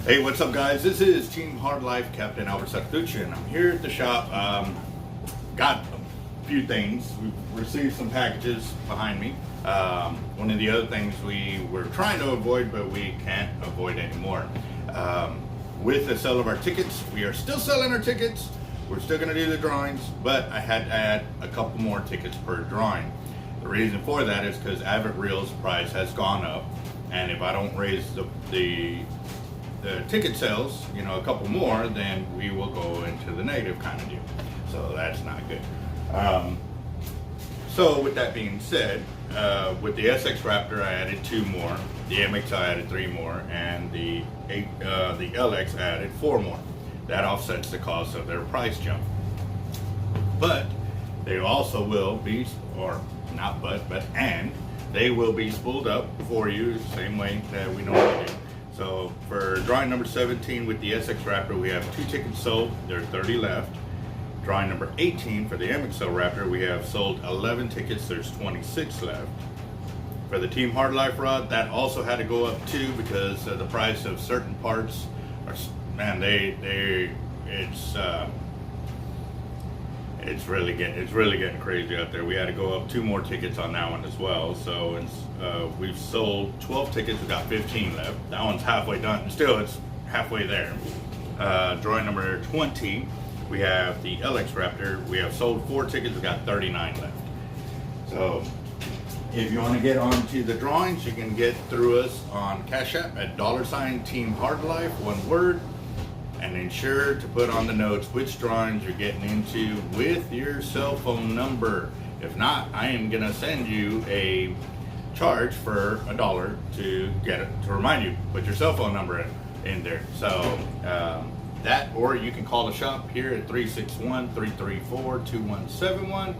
Hey, what's up, guys? This is Team Hard Life Captain Alberto, and I'm here at the shop. Got a few things. We've received some packages behind me. One of the other things we were trying to avoid, but we can't avoid anymore. With the sale of our tickets, we are still selling our tickets. We're still going to do the drawings, but I had to add a couple more tickets per drawing. The reason for that is because Avid Reel's price has gone up, and if I don't raise the ticket sales, a couple more, then we will go into the negative kind of deal. So that's not good. So with that being said, with the SX Raptor, I added 2 more. The MX, I added 3 more, and the LX, I added 4 more. That offsets the cost of their price jump. But they also will be, or not and they will be spooled up for you the same way that we normally do. So for drawing number 17 with the SX Raptor, we have 2 tickets sold. There are 30 left. Drawing number 18 for the MXL Raptor, we have sold 11 tickets. There's 26 left. For the Team Hard Life rod, that also had to go up too because the price of certain parts are, man, it's really getting crazy out there. We had to go up 2 more tickets on that one as well. So we've sold 12 tickets. We got 15 left. That one's halfway done. Still, it's halfway there. Drawing number 20, we have the LX Raptor. We have sold 4 tickets. We got 39 left. So if you want to get onto the drawings, you can get through us on Cash App at $Team Hard Life, one word. And ensure to put on the notes which drawings you're getting into with your cell phone number. If not, I am gonna send you a charge for $1 to get it, to remind you, put your cell phone number in there. So that, or you can call the shop here at 361-334-2171,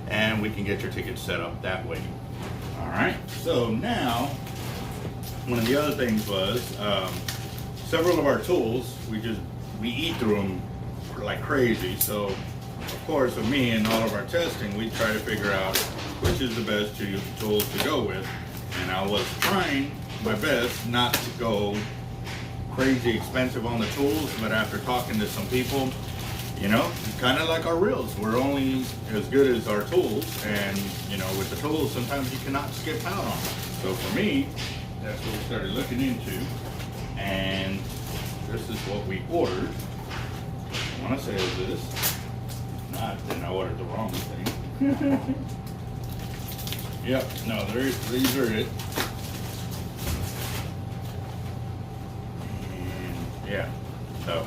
and we can get your tickets set up that way. All right, so now, one of the other things was, several of our tools, we eat through them like crazy. So of course, with me and all of our testing, we try to figure out which is the best tools to go with. And I was trying my best not to go crazy expensive on the tools, but after talking to some people, kind of like our reels, we're only as good as our tools. And with the tools, sometimes you cannot skip out on them. So for me, that's what we started looking into. And this is what we ordered. I want to say it's this. Not, then I ordered the wrong thing. Yep, no, these are it. And yeah, so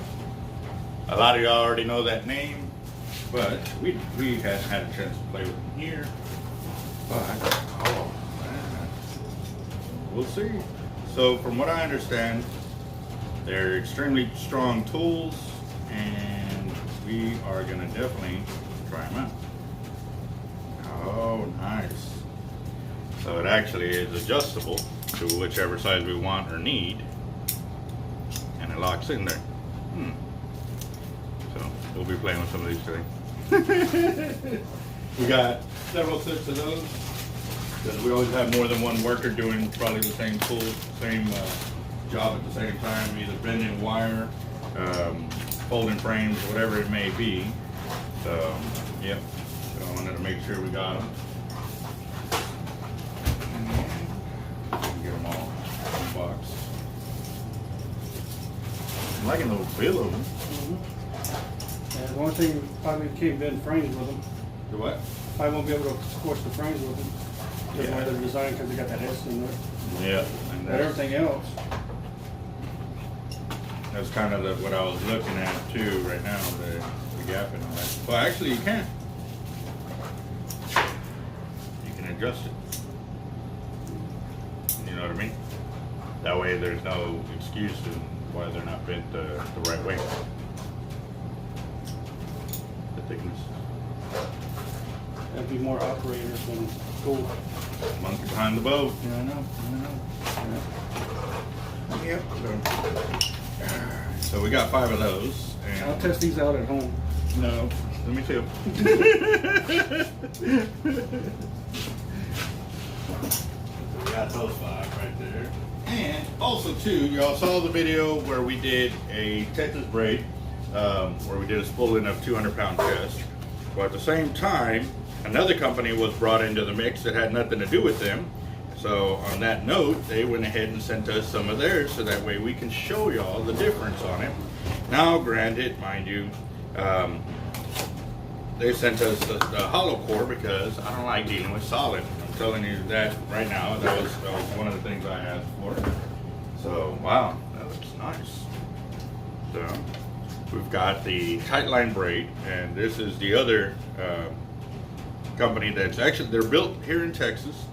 a lot of y'all already know that name, but we hadn't had a chance to play with them here. But we'll see. So from what I understand, they're extremely strong tools, and we are gonna definitely try them out. Oh, nice. So it actually is adjustable to whichever size we want or need, and it locks in there. So we'll be playing with some of these today. We got several sets of those, because we always have more than one worker doing probably the same tool, same job at the same time, either bending wire, folding frames, whatever it may be. So, yep. So I wanted to make sure we got them. And get them all unboxed. I'm liking the feel of them. And the only thing, probably can't bend frames with them. The what? I won't be able to squash the frames with them. Just the way they're designed, because they got that S in there. Yeah. But everything else. That's kind of what I was looking at too right now, the gap in all that. Well, actually you can. You can adjust it. You know what I mean? That way there's no excuse to why they're not bent the right way. The thickness. There'd be more operators than school. Monkey behind the boat. Yeah, I know. Yep. So we got 5 of those. And I'll test these out at home. no, let me too. We got those 5 right there. And also too, y'all saw the video where we did a Texas braid, where we did a spooling of 200-pound chest. Well, at the same time, another company was brought into the mix that had nothing to do with them. So on that note, they went ahead and sent us some of theirs so that way we can show y'all the difference on it. Now, granted, mind you, they sent us the hollow core because I don't like dealing with solid. I'm telling you that right now. That was one of the things I asked for. So, wow, that looks nice. So, we've got the Tightline braid, and this is the other company that's actually, they're built here in Texas.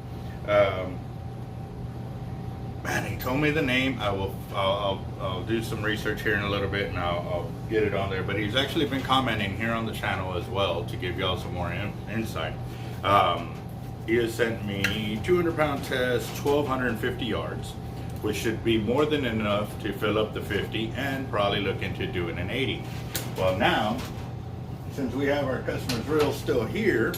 Man, he told me the name. I'll do some research here in a little bit, and I'll get it on there. But he's actually been commenting here on the channel as well to give y'all some more insight. He has sent me 200-pound test, 1,250 yards, which should be more than enough to fill up the 50 and probably look into doing an 80. Well, now, since we have our customer's reel still here,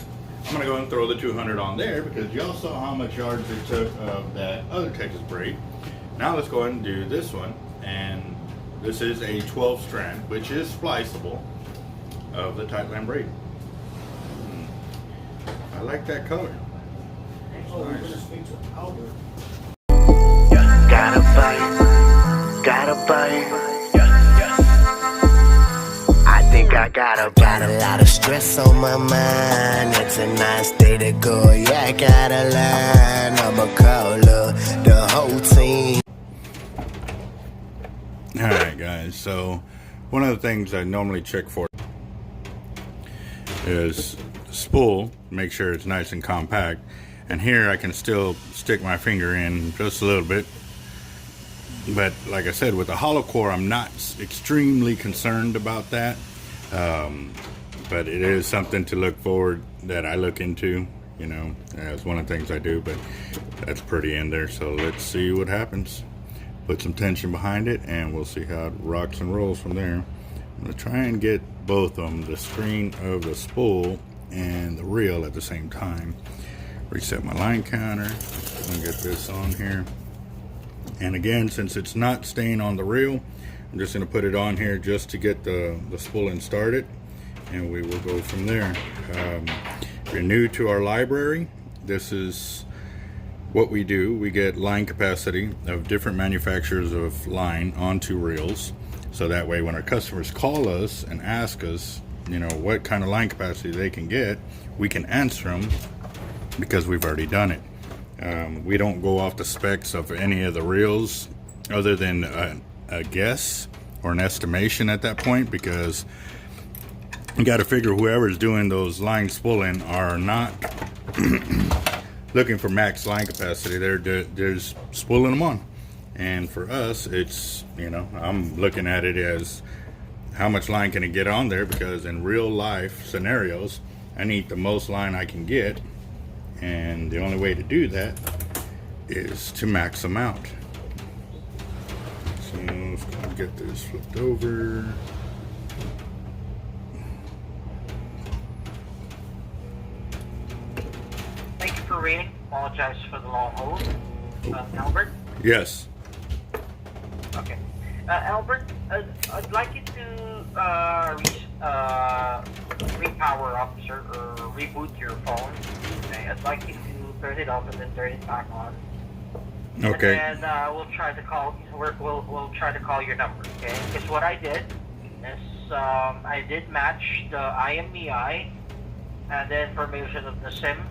I'm gonna go and throw the 200 on there because y'all saw how much yards it took of that other Texas braid. Now let's go ahead and do this one. And this is a 12 strand, which is spliceable, of the Tightline braid. I like that color. Oh, we're gonna speak to Alberto. Gotta bite. I think I got a lot of stress on my mind. It's a nice day to go. Yeah, I gotta learn. I'ma call the whole team. Alright guys, so one of the things I normally check for is spool, make sure it's nice and compact. And here I can still stick my finger in just a little bit. But like I said, with the hollow core, I'm not extremely concerned about that. But it is something to look forward, that I look into, you know, as one of the things I do, but that's pretty in there. So let's see what happens. Put some tension behind it and we'll see how it rocks and rolls from there. I'm gonna try and get both of them, the screen of the spool and the reel at the same time. Reset my line counter. I'm gonna get this on here. And again, since it's not staying on the reel, I'm just gonna put it on here just to get the spooling started, and we will go from there. If you're new to our library, this is what we do. We get line capacity of different manufacturers of line onto reels, so that way when our customers call us and ask us, you know, what kind of line capacity they can get, we can answer them because we've already done it. We don't go off the specs of any of the reels other than a guess or an estimation at that point, because you got to figure whoever's doing those line spooling are not looking for max line capacity. They're just spooling them on. And for us, it's, you know, I'm looking at it as how much line can it get on there, because in real life scenarios, I need the most line I can get. And the only way to do that is to max them out. So let's go and get this flipped over. Thank you for reading. Apologize for the long hold. Albert? Yes. Okay. Albert, I'd like you to repower up or reboot your phone. Okay. I'd like you to turn it off and then turn it back on. Okay. And then we'll try to call. We'll try to call your number. Okay. Because what I did is I did match the IMEI and the information of the SIM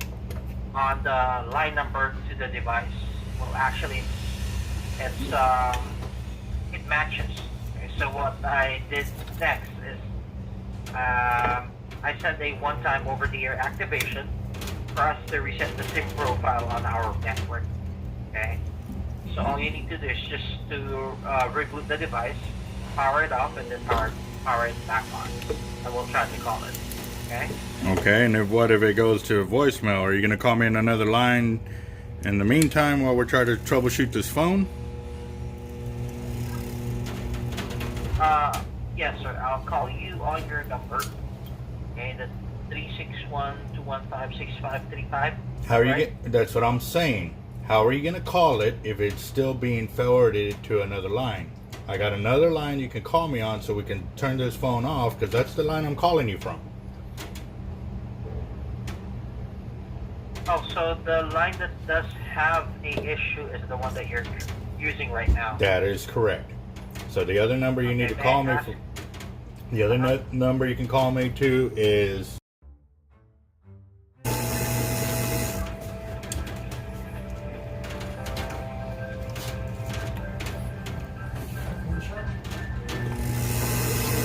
on the line number to the device. Well, actually, it matches. Okay, so what I did next is I sent a one-time over-the-air activation for us to reset the SIM profile on our network. Okay. So all you need to do is just to reboot the device, power it off, and then power it back on, and we'll try to call it. Okay. Okay, and what if it goes to a voicemail? Are you going to call me in another line in the meantime while we're trying to troubleshoot this phone? Yes, sir. I'll call you on your number. Okay, the 361-215-6535. How are you that's what I'm saying. How are you going to call it if it's still being forwarded to another line? I got another line you can call me on so we can turn this phone off, because that's the line I'm calling you from. Oh, so the line that does have a issue is the one that you're using right now. That is correct. So the other number you need to call me for, the other number you can call me to is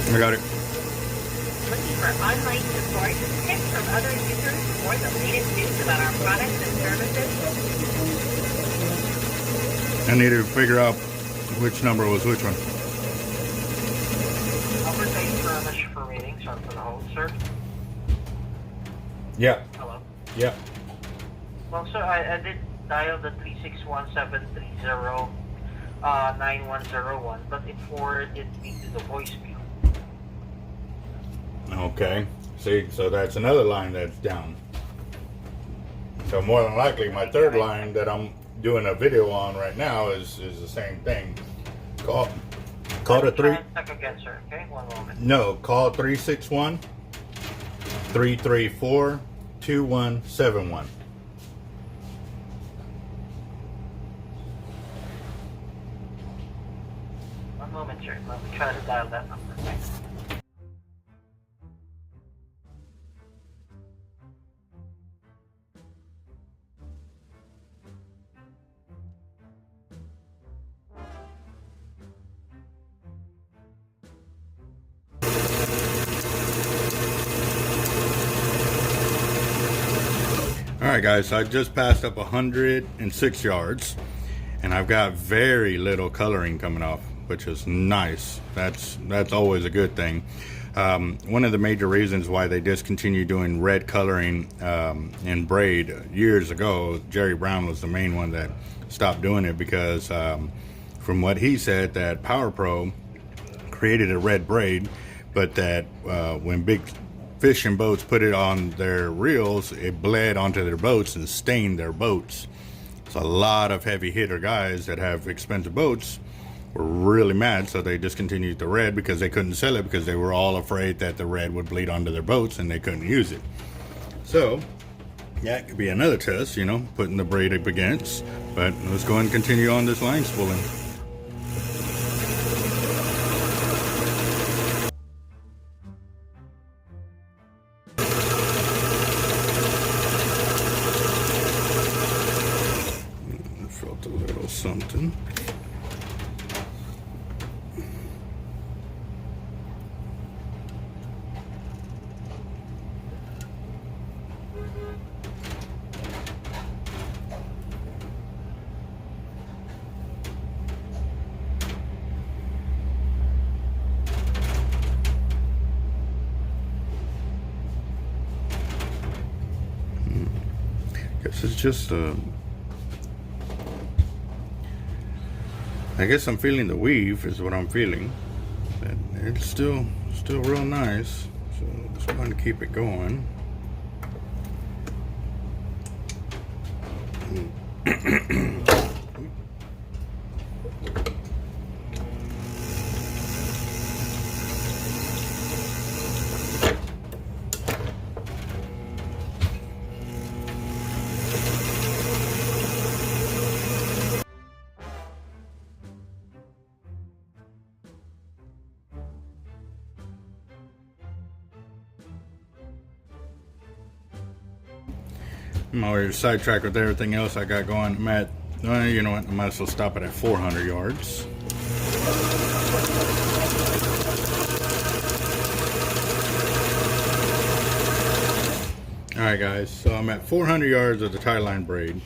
I got it. Looking for online support, tips from other users, or the latest news about our products and services? I need to figure out which number was which one. Alberto, thank you very much for waiting. Sorry for the hold, sir. Yeah. Hello. Yeah. Well, sir, I did dial the 361-730-9101, but it forwarded me to the voicemail. Okay. See, so that's another line that's down. So more than likely, my third line that I'm doing a video on right now is the same thing. Call the three. Check again, sir. Okay, one moment. No, call 361-334-2171. One moment, sir. Let me try to dial that number. Thanks. Alright guys, so I just passed up 106 yards and I've got very little coloring coming off, which is nice. That's always a good thing. One of the major reasons why they discontinued doing red coloring in braid years ago, Jerry Brown was the main one that stopped doing it, because from what he said, that Power Pro created a red braid, but that when big fishing boats put it on their reels, it bled onto their boats and stained their boats. So a lot of heavy hitter guys that have expensive boats were really mad, so they discontinued the red, because they couldn't sell it, because they were all afraid that the red would bleed onto their boats and they couldn't use it. So that could be another test, you know, putting the braid up against. But let's go and continue on this line spooling. Felt a little something. Guess it's just I guess I'm feeling the weave is what I'm feeling. But it's still real nice. So just going to keep it going. I'm already sidetracked with everything else I got going. I'm at, you know what, I might as well stop it at 400 yards. Alright guys, so I'm at 400 yards of the tie line braid.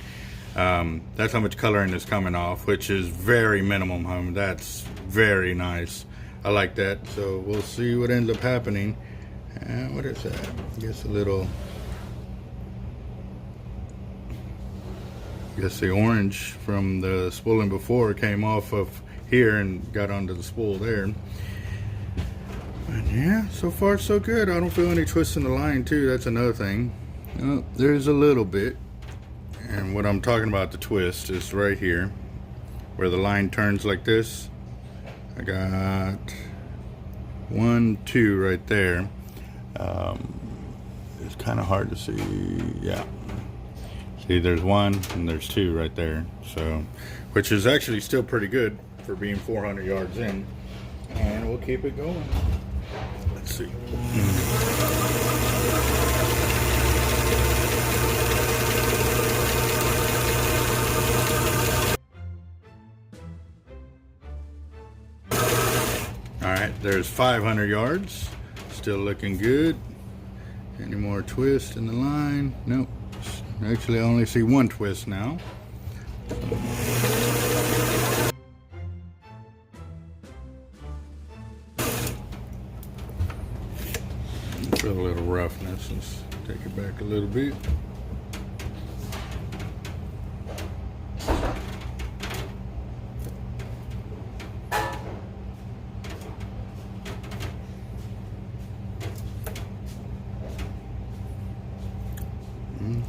That's how much coloring is coming off, which is very minimum. That's very nice. I like that. So we'll see what ends up happening. What is that? I guess a little... I guess the orange from the spooling before came off of here and got onto the spool there. And yeah, so far so good. I don't feel any twists in the line too. That's another thing. Oh, there's a little bit. And what I'm talking about, the twist, is right here where the line turns like this. I got 1, 2 right there. It's kind of hard to see. Yeah, see, there's 1 and there's 2 right there, so which is actually still pretty good for being 400 yards in. And we'll keep it going. Let's see. Alright, there's 500 yards. Still looking good. Any more twist in the line? Nope. Actually, I only see 1 twist now. Feel a little roughness. Let's take it back a little bit.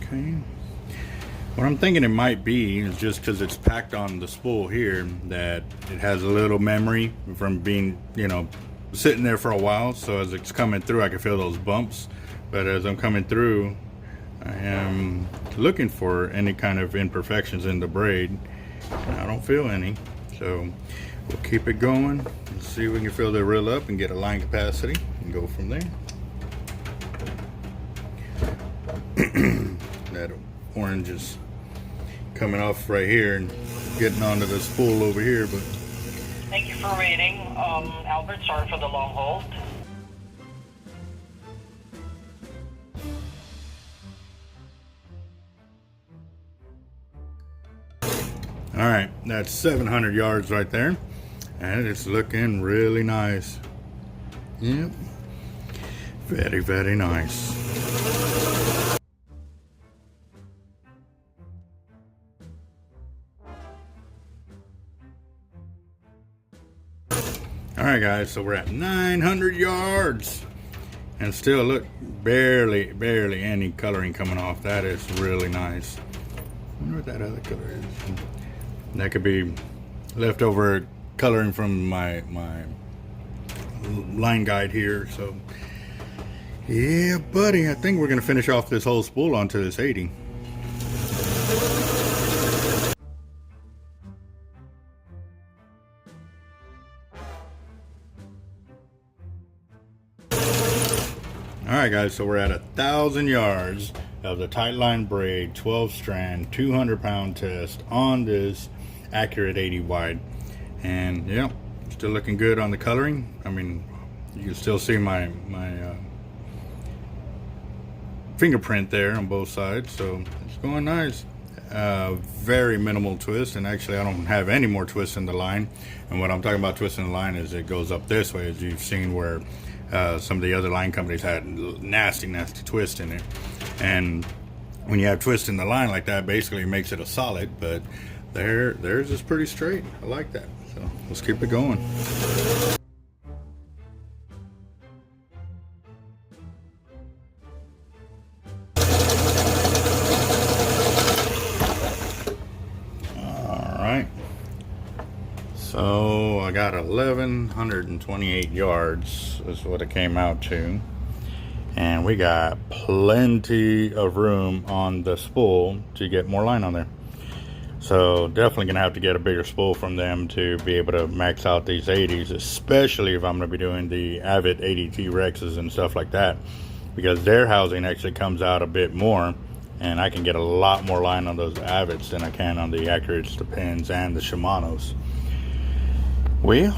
Okay. What I'm thinking it might be is just because it's packed on the spool here that it has a little memory from being, you know, sitting there for a while. So as it's coming through, I can feel those bumps. But as I'm coming through, I am looking for any kind of imperfections in the braid. And I don't feel any. So we'll keep it going and see if we can fill the reel up and get a line capacity and go from there. That orange is coming off right here and getting onto the spool over here, but Thank you for waiting. Albert, sorry for the long hold. all right, that's 700 yards right there, and it's looking really nice. Yep, very, very nice. Alright guys, so we're at 900 yards and still look, barely any coloring coming off. That is really nice. I wonder what that other color is. That could be leftover coloring from my line guide here. So yeah buddy, I think we're gonna finish off this whole spool onto this 80. Alright guys, so we're at 1,000 yards of the tight line braid 12 strand 200 pound test on this accurate 80 wide, and yeah, still looking good on the coloring. I mean, you can still see my fingerprint there on both sides, so it's going nice. Very minimal twist, and actually I don't have any more twists in the line. And what I'm talking about twisting the line is it goes up this way, as you've seen where some of the other line companies had nasty twist in it. And when you have twist in the line like that, basically it makes it a solid, but theirs is pretty straight. I like that. So let's keep it going. Alright. So I got 1,128 yards is what it came out to, and we got plenty of room on the spool to get more line on there. So definitely gonna have to get a bigger spool from them to be able to max out these 80s, especially if I'm gonna be doing the At&t Rexes and stuff like that, because their housing actually comes out a bit more, and I can get a lot more line on those Avits than I can on the Accurates, the Pins, and the Shimanos. Well,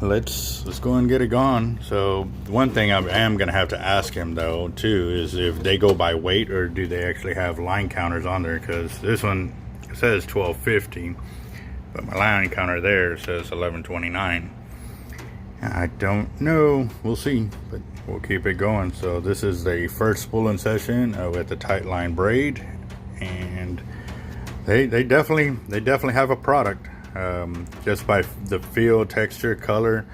let's go and get it gone. So one thing I am gonna have to ask him though too is if they go by weight or do they actually have line counters on there, because this one says 1250, but my line counter there says 1129. I don't know, we'll see, but we'll keep it going. So this is the first spooling session with the tight line braid, and they definitely have a product. Just by the feel, texture, color,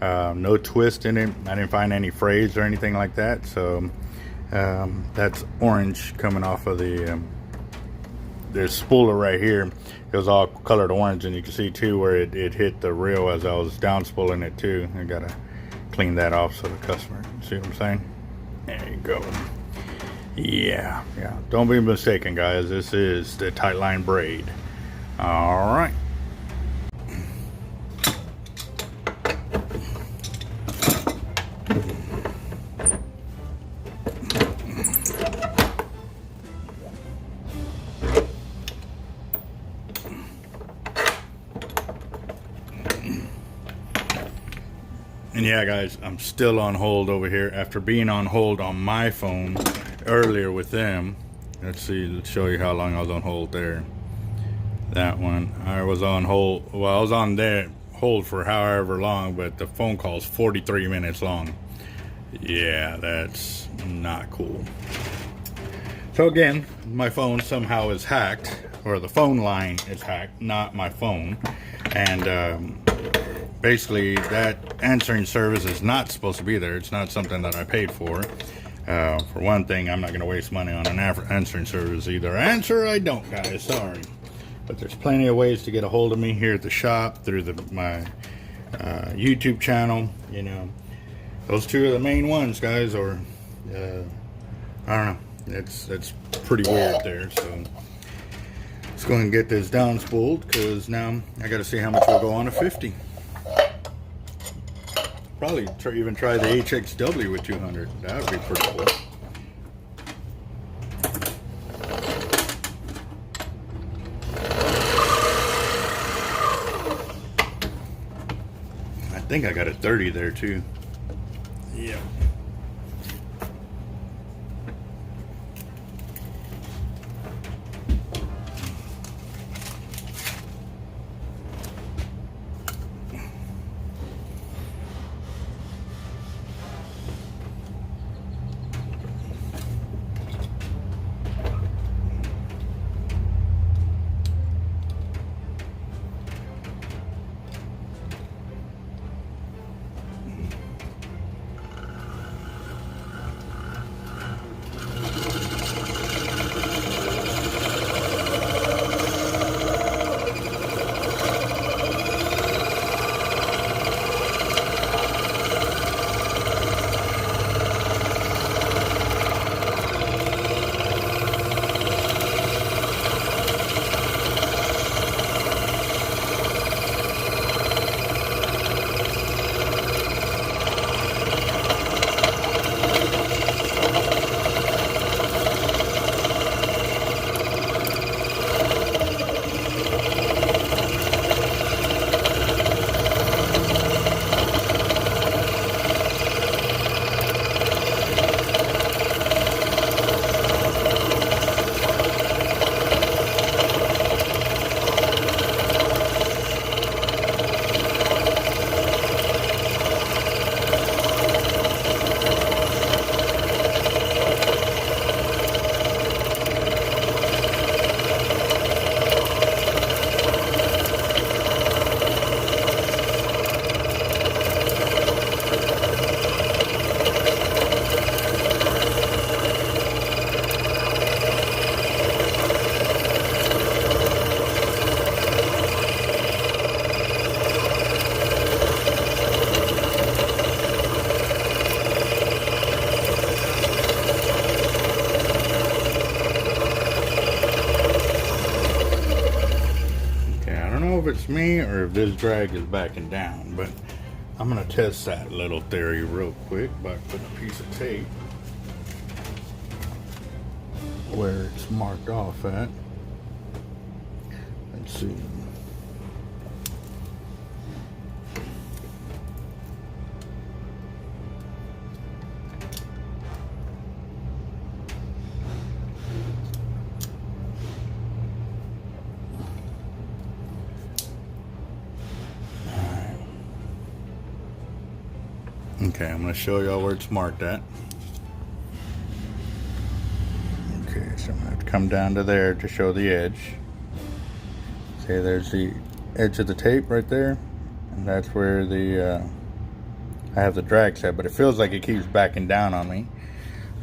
no twist in it. I didn't find any frays or anything like that. So that's orange coming off of the this spooler right here, it was all colored orange, and you can see too where it hit the reel as I was down spooling it too. I gotta clean that off so the customer can see what I'm saying. There you go. Yeah. Don't be mistaken, guys. This is the Tightline braid. All right. And yeah, guys, I'm still on hold over here after being on hold on my phone earlier with them. Let's see, let's show you how long I was on hold there. That one, I was on hold. Well, I was on there hold for however long, but the phone call's 43 minutes long. Yeah, that's not cool. So again, my phone somehow is hacked, or the phone line is hacked, not my phone. And basically that answering service is not supposed to be there. It's not something that I paid for. For one thing, I'm not going to waste money on an answering service. Either answer or I don't, guys. Sorry. But there's plenty of ways to get a hold of me here at the shop through my YouTube channel. You know, those two are the main ones, guys. Or I don't know. It's pretty weird there. So let's go and get this down spooled, because now I got to see how much will go on a 50. Probably even try the HXW with 200. That would be pretty cool. I think I got a 30 there too. Yeah. If it's me or if this drag is backing down, but I'm gonna test that little theory real quick by putting a piece of tape where it's marked off at. Let's see. Okay, I'm going to show y'all where it's marked at. Okay, so I'm going to have to come down to there to show the edge. See, there's the edge of the tape right there. And that's where the I have the drag set, but it feels like it keeps backing down on me.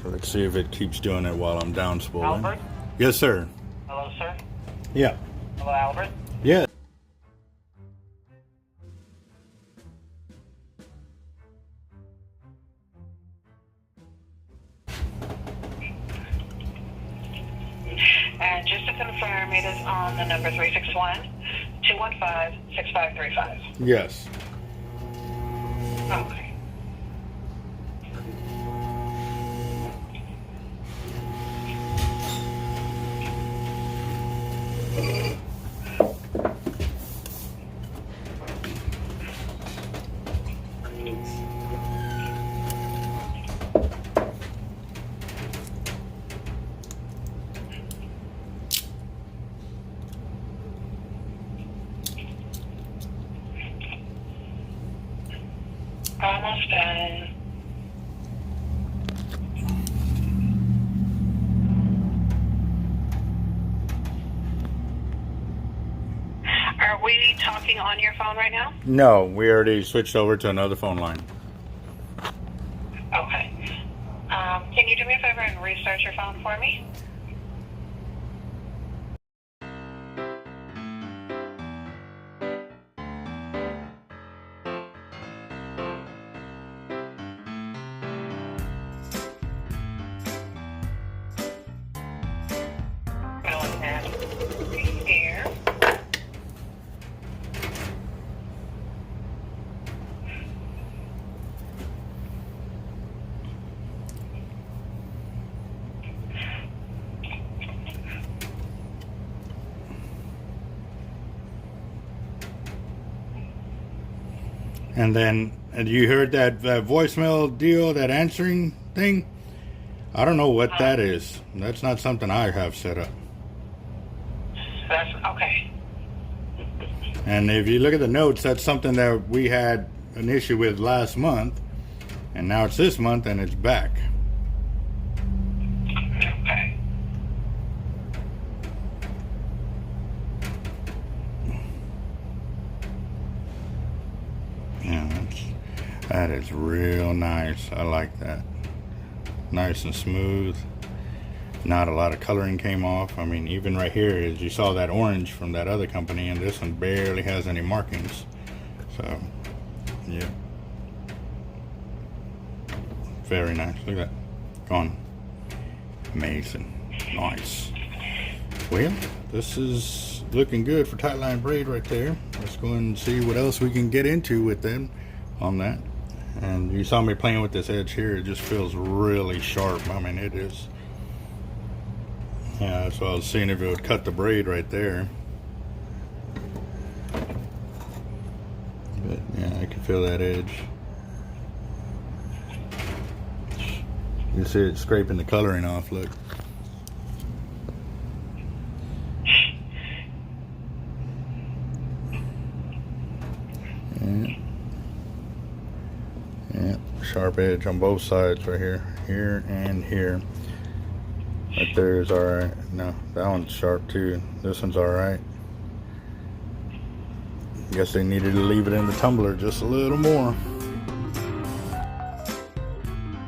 So let's see if it keeps doing it while I'm down spooling. Albert? Yes, sir. Hello, sir. Yeah. Hello, Albert. Yeah. And just to confirm, it is on the number 361-215-6535. Yes. Okay. Almost done. Are we talking on your phone right now? No, we already switched over to another phone line. Okay. Can you do me a favor and restart your phone for me? Going at here. And then you heard that voicemail deal, that answering thing? I don't know what that is. That's not something I have set up. That's okay. And if you look at the notes, that's something that we had an issue with last month. And now it's this month and it's back. Okay. Yeah, that is real nice. I like that. Nice and smooth. Not a lot of coloring came off. I mean, even right here, as you saw that orange from that other company, and this one barely has any markings. So, yeah. Very nice. Look at that. Gone. Amazing. Nice. Well, this is looking good for tightline braid right there. Let's go and see what else we can get into with them on that. And you saw me playing with this edge here. It just feels really sharp. I mean, it is. Yeah, that's what I was seeing, if it would cut the braid right there. But yeah, I can feel that edge. You see it scraping the coloring off, look. Yeah. Yeah, sharp edge on both sides right here. Here and here. Right there is alright. No, that one's sharp too. This one's alright. Guess they needed to leave it in the tumbler just a little more.